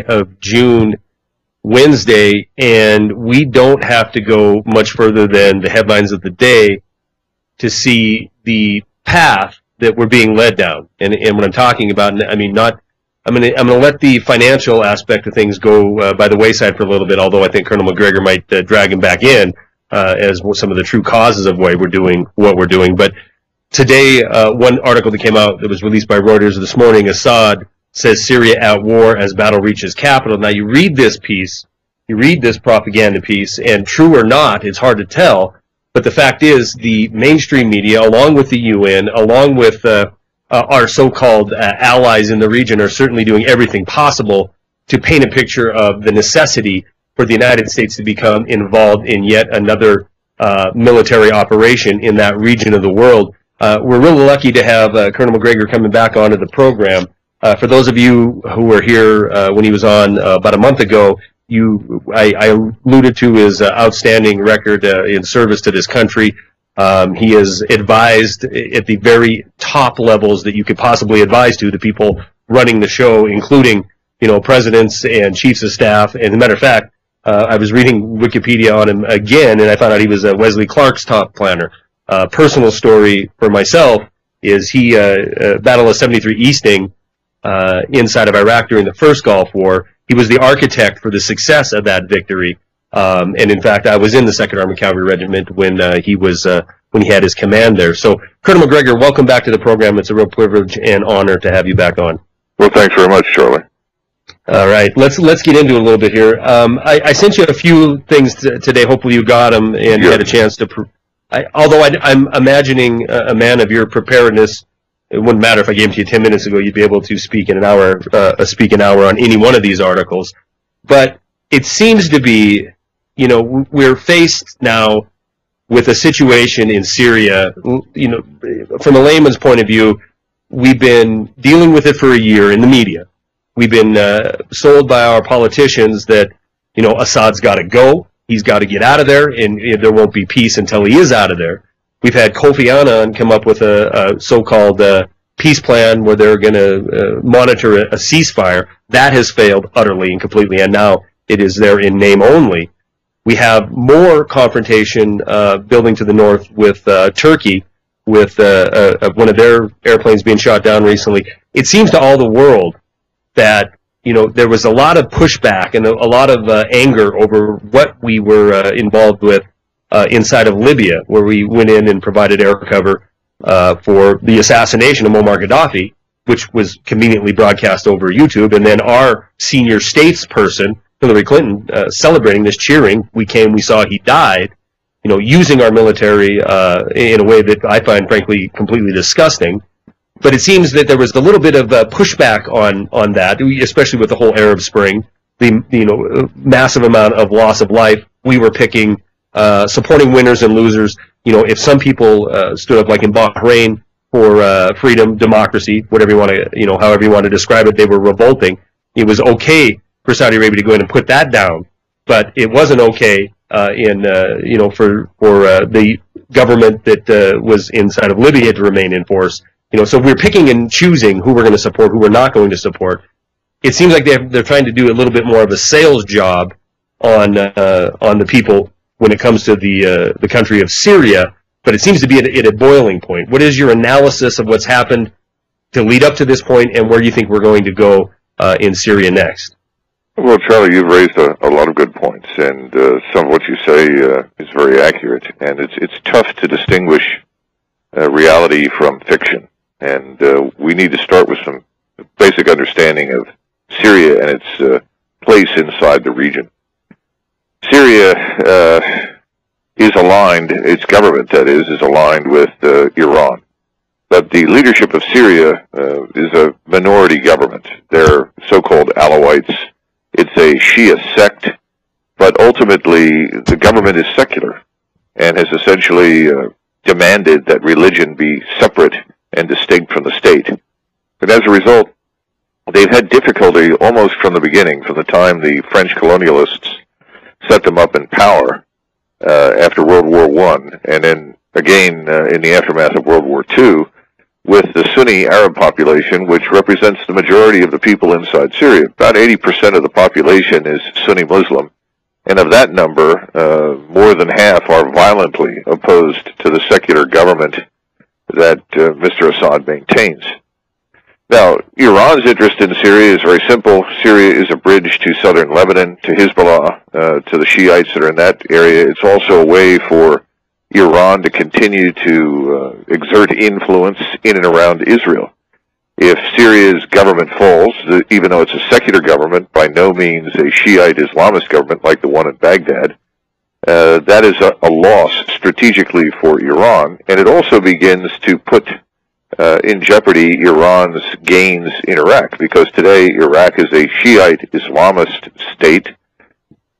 of June, Wednesday, and we don't have to go much further than the headlines of the day to see the path that we're being led down. And what I'm talking about, I mean, not, I'm going to let the financial aspect of things go by the wayside for a little bit, although I think Colonel McGregor might drag him back in as some of the true causes of why we're doing what we're doing. But today, one article that came out that was released by Reuters this morning, Assad says Syria at war as battle reaches capital. Now, you read this piece, you read this propaganda piece, and true or not, it's hard to tell. But the fact is, the mainstream media, along with the UN, along with our so-called allies in the region, are certainly doing everything possible to paint a picture of the necessity for the United States to become involved in yet another military operation in that region of the world. We're really lucky to have Colonel McGregor coming back onto the program. For those of you who were here when he was on about a month ago, I alluded to his outstanding record in service to this country. He has advised at the very top levels that you could possibly advise to the people running the show, including, presidents and chiefs of staff. And as a matter of fact, I was reading Wikipedia on him again, and I found out he was Wesley Clark's top planner. Personal story for myself is he Battle of 73 Easting inside of Iraq during the first Gulf War. He was the architect for the success of that victory. And in fact, I was in the 2nd Armored Cavalry Regiment when he had his command there. So, Colonel McGregor, welcome back to the program. It's a real privilege and honor to have you back on. Well, thanks very much, Charlie. All right, let's get into it a little bit here. I sent you a few things today. Hopefully, you got them and had a chance to. Although I'm imagining a man of your preparedness, it wouldn't matter if I gave it to you 10 minutes ago. You'd be able to speak an hour on any one of these articles. But it seems to be, we're faced now with a situation in Syria. From a layman's point of view, we've been dealing with it for a year in the media. We've been sold by our politicians that, Assad's got to go. He's got to get out of there, and there won't be peace until he is out of there. We've had Kofi Annan come up with a so-called peace plan where they're going to monitor a ceasefire. That has failed utterly and completely, and now it is there in name only. We have more confrontation building to the north with Turkey, with one of their airplanes being shot down recently. It seems to all the world that there was a lot of pushback and a lot of anger over what we were involved with inside of Libya, where we went in and provided air cover for the assassination of Muammar Gaddafi, which was conveniently broadcast over YouTube, and then our senior statesperson, Hillary Clinton, celebrating this, cheering. We came, we saw, he died, using our military in a way that I find, frankly, completely disgusting. But it seems that there was a little bit of pushback on that, especially with the whole Arab Spring, the massive amount of loss of life. We were picking supporting winners and losers. If some people stood up, like in Bahrain, for freedom, democracy, whatever you want to, however you want to describe it, they were revolting. It was okay for Saudi Arabia to go in and put that down, but it wasn't okay for the government that was inside of Libya to remain in force. So we're picking and choosing who we're going to support, who we're not going to support. It seems like they're trying to do a little bit more of a sales job on the people when it comes to the country of Syria, but it seems to be at a boiling point. What is your analysis of what's happened to lead up to this point, and where do you think we're going to go in Syria next? Well, Charlie, you've raised a lot of good points, and some of what you say is very accurate, and it's tough to distinguish reality from fiction. And we need to start with some basic understanding of Syria and its place inside the region. Syria is aligned, its government, that is aligned with Iran. But the leadership of Syria is a minority government. They're so-called Alawites. It's a Shia sect, but ultimately the government is secular and has essentially demanded that religion be separate and distinct from the state. And as a result, they've had difficulty almost from the beginning, from the time the French colonialists set them up in power after World War I, and then again in the aftermath of World War II. with the Sunni Arab population, which represents the majority of the people inside Syria. About 80% of the population is Sunni Muslim, and of that number, more than half are violently opposed to the secular government that Mr. Assad maintains. Now, Iran's interest in Syria is very simple. Syria is a bridge to southern Lebanon, to Hezbollah, to the Shiites that are in that area. It's also a way for Iran to continue to exert influence in and around Israel. If Syria's government falls, even though it's a secular government, by no means a Shiite Islamist government like the one in Baghdad, that is a loss strategically for Iran, and it also begins to put in jeopardy Iran's gains in Iraq, because today Iraq is a Shiite Islamist state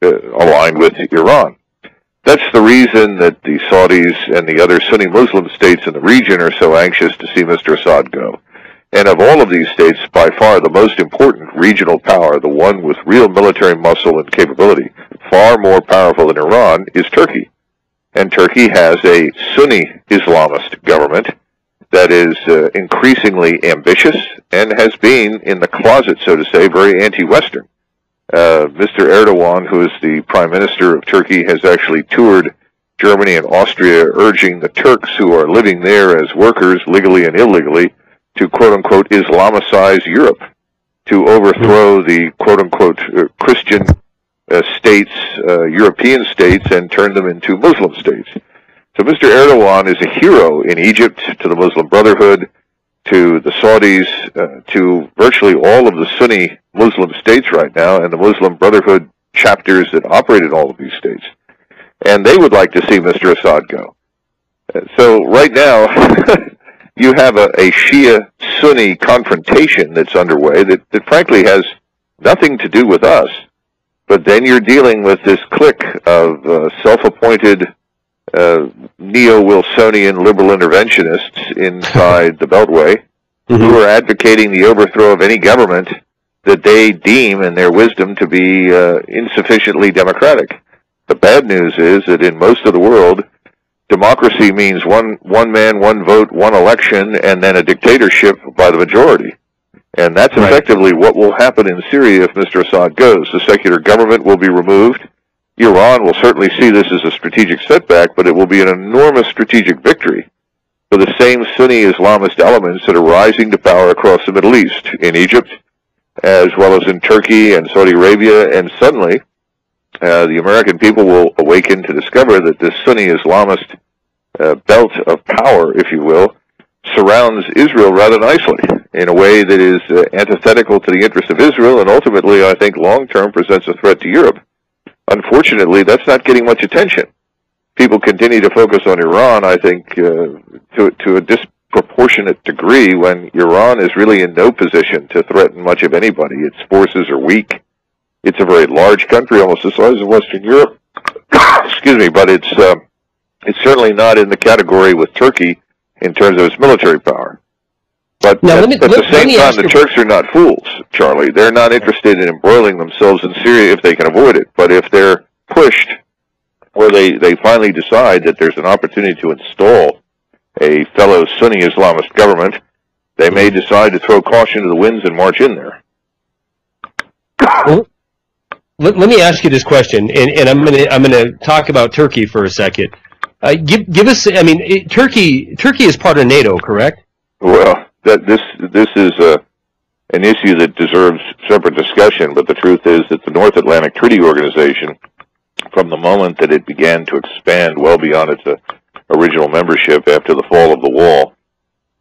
aligned with Iran. That's the reason that the Saudis and the other Sunni Muslim states in the region are so anxious to see Mr. Assad go. And of all of these states, by far the most important regional power, the one with real military muscle and capability, far more powerful than Iran, is Turkey. And Turkey has a Sunni Islamist government that is increasingly ambitious and has been in the closet, so to say, very anti-Western. Mr. Erdogan, who is the Prime Minister of Turkey, has actually toured Germany and Austria, urging the Turks who are living there as workers, legally and illegally, to quote-unquote Islamicize Europe, to overthrow the quote-unquote Christian states, European states, and turn them into Muslim states. So Mr. Erdogan is a hero in Egypt, to the Muslim Brotherhood, to the Saudis, to virtually all of the Sunni Muslim states right now, and the Muslim Brotherhood chapters that operate in all of these states. And they would like to see Mr. Assad go. So right now, you have a Shia-Sunni confrontation that's underway that frankly has nothing to do with us. But then you're dealing with this clique of self-appointed neo-Wilsonian liberal interventionists inside the Beltway, who are advocating the overthrow of any government that they deem, in their wisdom, to be insufficiently democratic. The bad news is that in most of the world, democracy means one man, one vote, one election, and then a dictatorship by the majority. And that's effectively what will happen in Syria if Mr. Assad goes. The secular government will be removed. Iran will certainly see this as a strategic setback, but it will be an enormous strategic victory for the same Sunni Islamist elements that are rising to power across the Middle East, in Egypt, as well as in Turkey and Saudi Arabia, and suddenly the American people will awaken to discover that this Sunni Islamist belt of power, if you will, surrounds Israel rather nicely in a way that is antithetical to the interest of Israel, and ultimately, I think, long-term presents a threat to Europe. Unfortunately, that's not getting much attention. People continue to focus on Iran, I think, to a disproportionate degree, when Iran is really in no position to threaten much of anybody. Its forces are weak. It's a very large country, almost the size of Western Europe. Excuse me, but it's certainly not in the category with Turkey in terms of its military power. But at the same time, the Turks are not fools, Charlie. They're not interested in embroiling themselves in Syria if they can avoid it. But if they're pushed, or they finally decide that there's an opportunity to install a fellow Sunni Islamist government, they may decide to throw caution to the winds and march in there. Well, let me ask you this question, and I'm going to talk about Turkey for a second. Give us, I mean, Turkey is part of NATO, correct? Well, this is an issue that deserves separate discussion, but the truth is that the North Atlantic Treaty Organization, from the moment that it began to expand well beyond its original membership after the fall of the wall,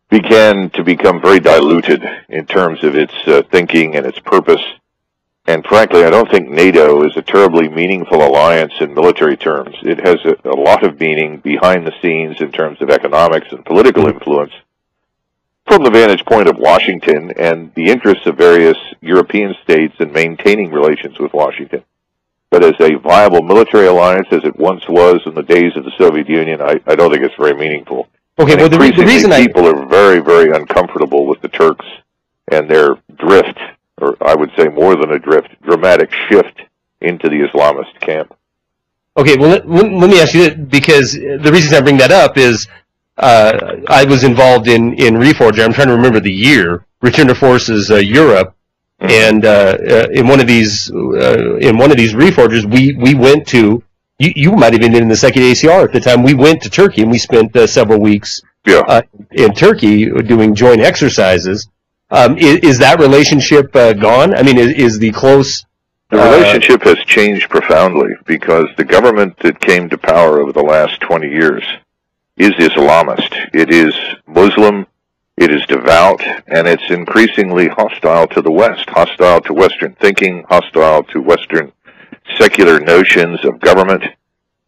began to become very diluted in terms of its thinking and its purpose. And frankly, I don't think NATO is a terribly meaningful alliance in military terms. It has a lot of meaning behind the scenes in terms of economics and political influence from the vantage point of Washington and the interests of various European states in maintaining relations with Washington. But as a viable military alliance, as it once was in the days of the Soviet Union, I don't think it's very meaningful. Okay, well, the reason people are very, very uncomfortable with the Turks and their drift, or I would say more than a drift, dramatic shift into the Islamist camp. Okay, well, let me ask you that, because the reason I bring that up is I was involved in Reforger. I'm trying to remember the year. Return to Forces Europe, and in one of these Reforgers, we went to. You might have been in the second ACR at the time. We went to Turkey and we spent several weeks in Turkey doing joint exercises. Is that relationship gone? I mean, is the close... The relationship has changed profoundly because the government that came to power over the last 20 years is Islamist. It is Muslim, it is devout, and it's increasingly hostile to the West, hostile to Western thinking, hostile to Western secular notions of government,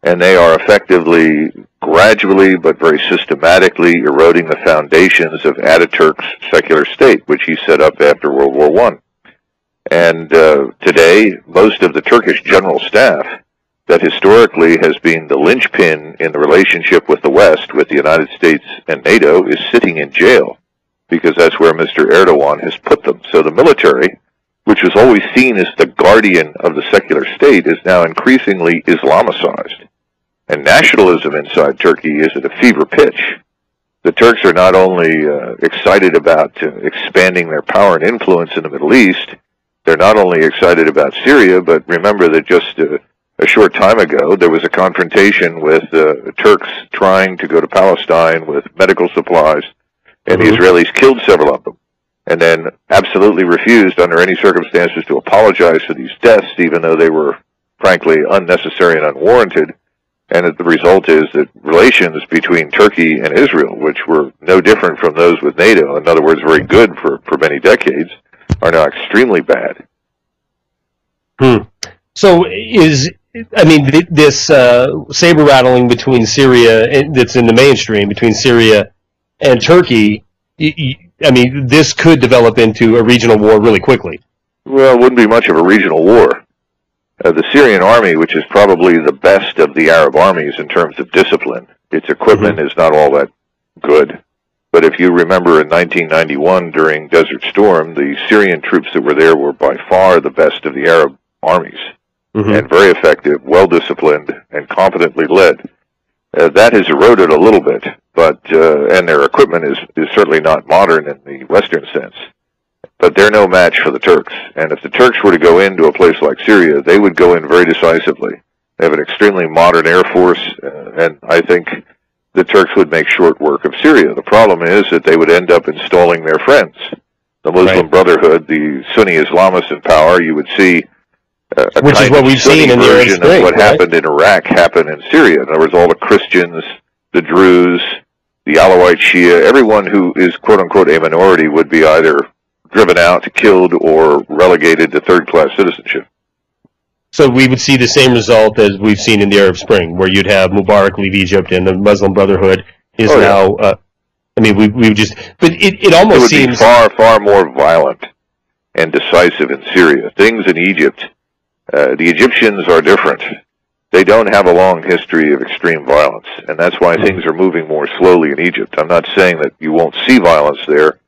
and they are effectively, gradually but very systematically eroding the foundations of Ataturk's secular state, which he set up after World War I. And today, most of the Turkish general staff that historically has been the linchpin in the relationship with the West, with the United States and NATO, is sitting in jail because that's where Mr. Erdogan has put them. So the military, which was always seen as the guardian of the secular state, is now increasingly Islamicized. And nationalism inside Turkey is at a fever pitch. The Turks are not only excited about expanding their power and influence in the Middle East, they're not only excited about Syria, but remember that just a short time ago there was a confrontation with Turks trying to go to Palestine with medical supplies, and the Israelis killed several of them, and then absolutely refused under any circumstances to apologize for these deaths, even though they were frankly unnecessary and unwarranted. And the result is that relations between Turkey and Israel, which were no different from those with NATO, in other words, very good for many decades, are now extremely bad. So this saber rattling between Syria, that's in the mainstream, between Syria and Turkey, this could develop into a regional war really quickly. Well, it wouldn't be much of a regional war. The Syrian army, which is probably the best of the Arab armies in terms of discipline, its equipment is not all that good. But if you remember in 1991 during Desert Storm, the Syrian troops that were there were by far the best of the Arab armies, and very effective, well-disciplined, and competently led. That has eroded a little bit, but and their equipment is certainly not modern in the Western sense. But they're no match for the Turks. And if the Turks were to go into a place like Syria, they would go in very decisively. They have an extremely modern air force, and I think the Turks would make short work of Syria. The problem is that they would end up installing their friends. The Muslim Brotherhood, the Sunni Islamists in power, you would see which is what we've seen in the Arab Spring, of what happened in Iraq happen in Syria. In other words, all the Christians, the Druze, the Alawite Shia, everyone who is quote-unquote a minority would be either driven out, killed, or relegated to third-class citizenship. So we would see the same result as we've seen in the Arab Spring, where you'd have Mubarak leave Egypt and the Muslim Brotherhood is now... we've just... But it almost seems... It would be far, far more violent and decisive in Syria. Things in Egypt, the Egyptians are different. They don't have a long history of extreme violence, and that's why things are moving more slowly in Egypt. I'm not saying that you won't see violence there,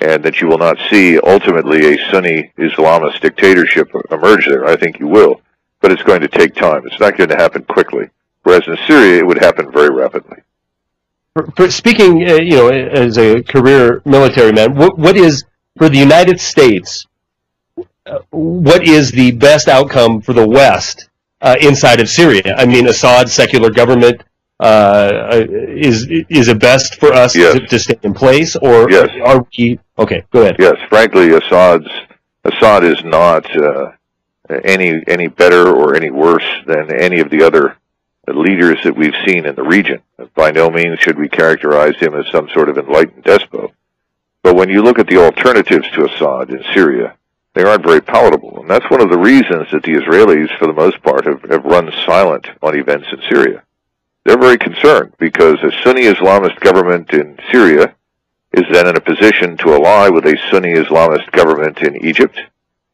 and that you will not see ultimately a Sunni Islamist dictatorship emerge there. I think you will, but it's going to take time. It's not going to happen quickly. Whereas in Syria, it would happen very rapidly. Speaking, as a career military man, what is, for the United States, what is the best outcome for the West inside of Syria? I mean, Assad's secular government, is it best for us to stay in place, or are we... Okay, go ahead. Yes, frankly, Assad is not any better or any worse than any of the other leaders that we've seen in the region. By no means should we characterize him as some sort of enlightened despot. But when you look at the alternatives to Assad in Syria, they aren't very palatable. And that's one of the reasons that the Israelis, for the most part, have run silent on events in Syria. They're very concerned because a Sunni Islamist government in Syria is then in a position to ally with a Sunni Islamist government in Egypt,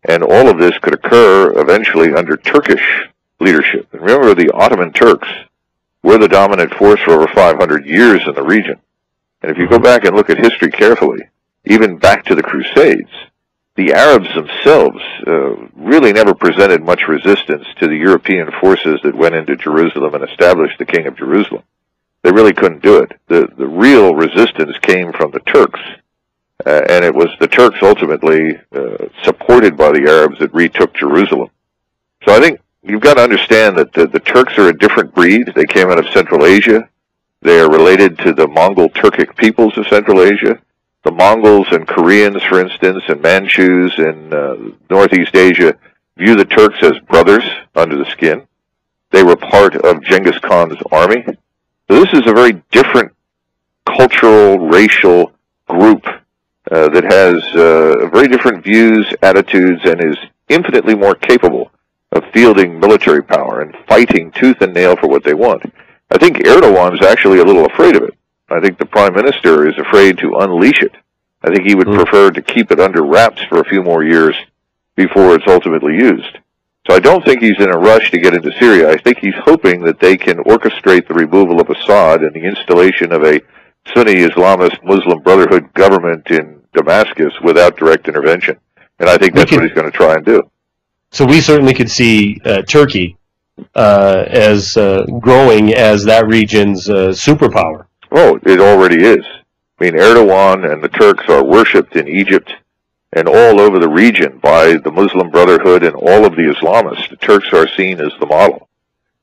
and all of this could occur eventually under Turkish leadership. And remember, the Ottoman Turks were the dominant force for over 500 years in the region. And if you go back and look at history carefully, even back to the Crusades, the Arabs themselves really never presented much resistance to the European forces that went into Jerusalem and established the King of Jerusalem. they really couldn't do it. The real resistance came from the Turks, and it was the Turks ultimately, supported by the Arabs, that retook Jerusalem. So I think you've got to understand that the Turks are a different breed. They came out of Central Asia. They are related to the Mongol Turkic peoples of Central Asia. The Mongols and Koreans, for instance, and Manchus in Northeast Asia view the Turks as brothers under the skin. They were part of Genghis Khan's army. So this is a very different cultural, racial group that has very different views, attitudes, and is infinitely more capable of fielding military power and fighting tooth and nail for what they want. I think Erdogan's actually a little afraid of it. I think the Prime Minister is afraid to unleash it. I think he would prefer to keep it under wraps for a few more years before it's ultimately used. So I don't think he's in a rush to get into Syria. I think he's hoping that they can orchestrate the removal of Assad and the installation of a Sunni Islamist Muslim Brotherhood government in Damascus without direct intervention. And I think that's what he's going to try and do. So we certainly could see Turkey as growing as that region's superpower. Oh, it already is. I mean, Erdogan and the Turks are worshipped in Egypt and all over the region by the Muslim Brotherhood and all of the Islamists. The Turks are seen as the model.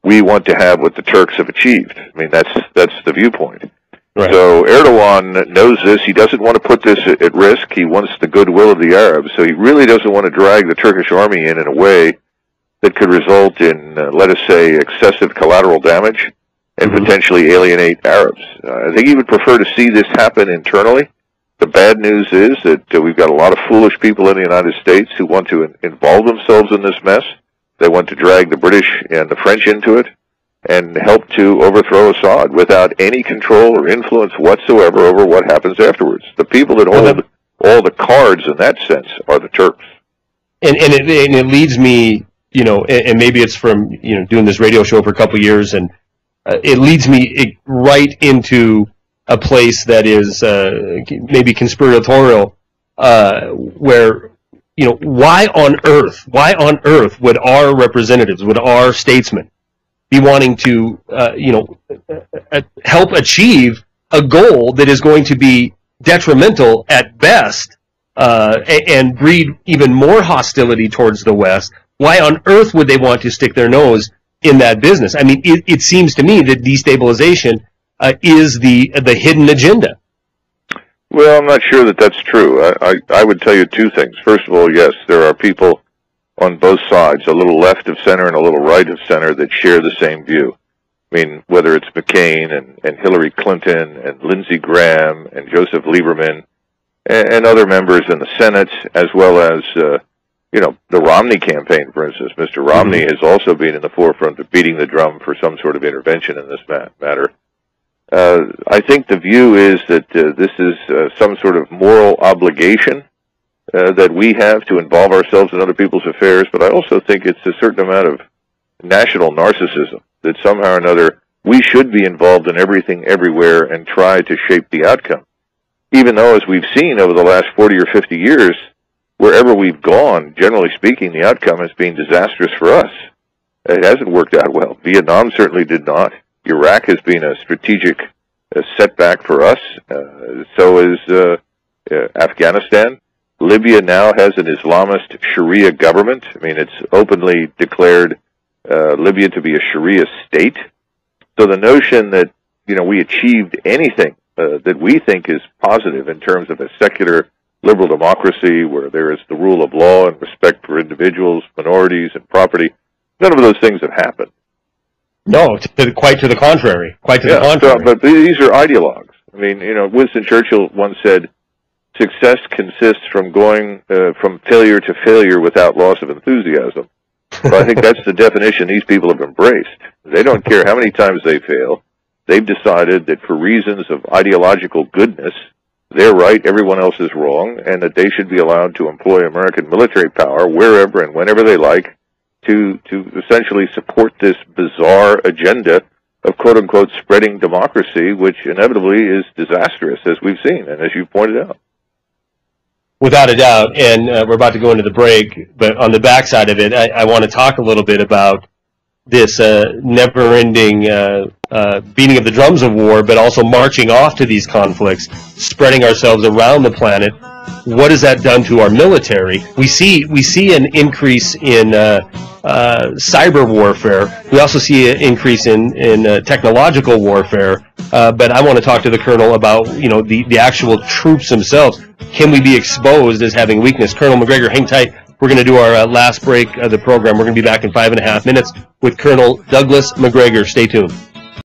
We want to have what the Turks have achieved. I mean, that's the viewpoint. Right. So Erdogan knows this. He doesn't want to put this at risk. He wants the goodwill of the Arabs. So he really doesn't want to drag the Turkish army in a way that could result in, let us say, excessive collateral damage and potentially alienate Arabs. I think he would prefer to see this happen internally. The bad news is that we've got a lot of foolish people in the United States who want to involve themselves in this mess. They want to drag the British and the French into it and help to overthrow Assad without any control or influence whatsoever over what happens afterwards. The people that hold all the cards in that sense are the Turks. And it leads me, and maybe it's from, doing this radio show for a couple of years, and it leads me right into a place that is maybe conspiratorial, where, why on earth would our representatives, would our statesmen be wanting to, help achieve a goal that is going to be detrimental at best and breed even more hostility towards the West? Why on earth would they want to stick their nose in that business? I mean, it seems to me that destabilization is the hidden agenda. Well, I'm not sure that that's true. I would tell you two things. First of all, yes, there are people on both sides, a little left of center and a little right of center, that share the same view. I mean, whether it's McCain and Hillary Clinton and Lindsey Graham and Joseph Lieberman and other members in the Senate, as well as, the Romney campaign, for instance. Mr. Romney has also been in the forefront of beating the drum for some sort of intervention in this matter. I think the view is that this is some sort of moral obligation that we have to involve ourselves in other people's affairs, but I also think it's a certain amount of national narcissism, that somehow or another we should be involved in everything, everywhere, and try to shape the outcome. Even though, as we've seen over the last 40 or 50 years, wherever we've gone, generally speaking, the outcome has been disastrous for us. It hasn't worked out well. Vietnam certainly did not. Iraq has been a strategic setback for us. So is Afghanistan. Libya now has an Islamist Sharia government. I mean, it's openly declared Libya to be a Sharia state. So the notion that, we achieved anything that we think is positive in terms of a secular liberal democracy where there is the rule of law and respect for individuals, minorities, and property, none of those things have happened. No, quite to the contrary. Quite to the contrary. So, but these are ideologues. I mean, Winston Churchill once said, success consists from going from failure to failure without loss of enthusiasm. So I think that's the definition these people have embraced. They don't care how many times they fail. They've decided that for reasons of ideological goodness, they're right, everyone else is wrong, and that they should be allowed to employ American military power wherever and whenever they like to essentially support this bizarre agenda of quote-unquote spreading democracy, which inevitably is disastrous, as we've seen, and as you pointed out. Without a doubt, and we're about to go into the break, but on the backside of it, I want to talk a little bit about this never-ending beating of the drums of war, but also marching off to these conflicts, spreading ourselves around the planet. What has that done to our military? We see an increase in cyber warfare. We also see an increase in technological warfare. But I want to talk to the Colonel about the actual troops themselves. Can we be exposed as having weakness? Colonel McGregor, hang tight. We're going to do our last break of the program. We're going to be back in 5.5 minutes with Colonel Douglas McGregor. Stay tuned.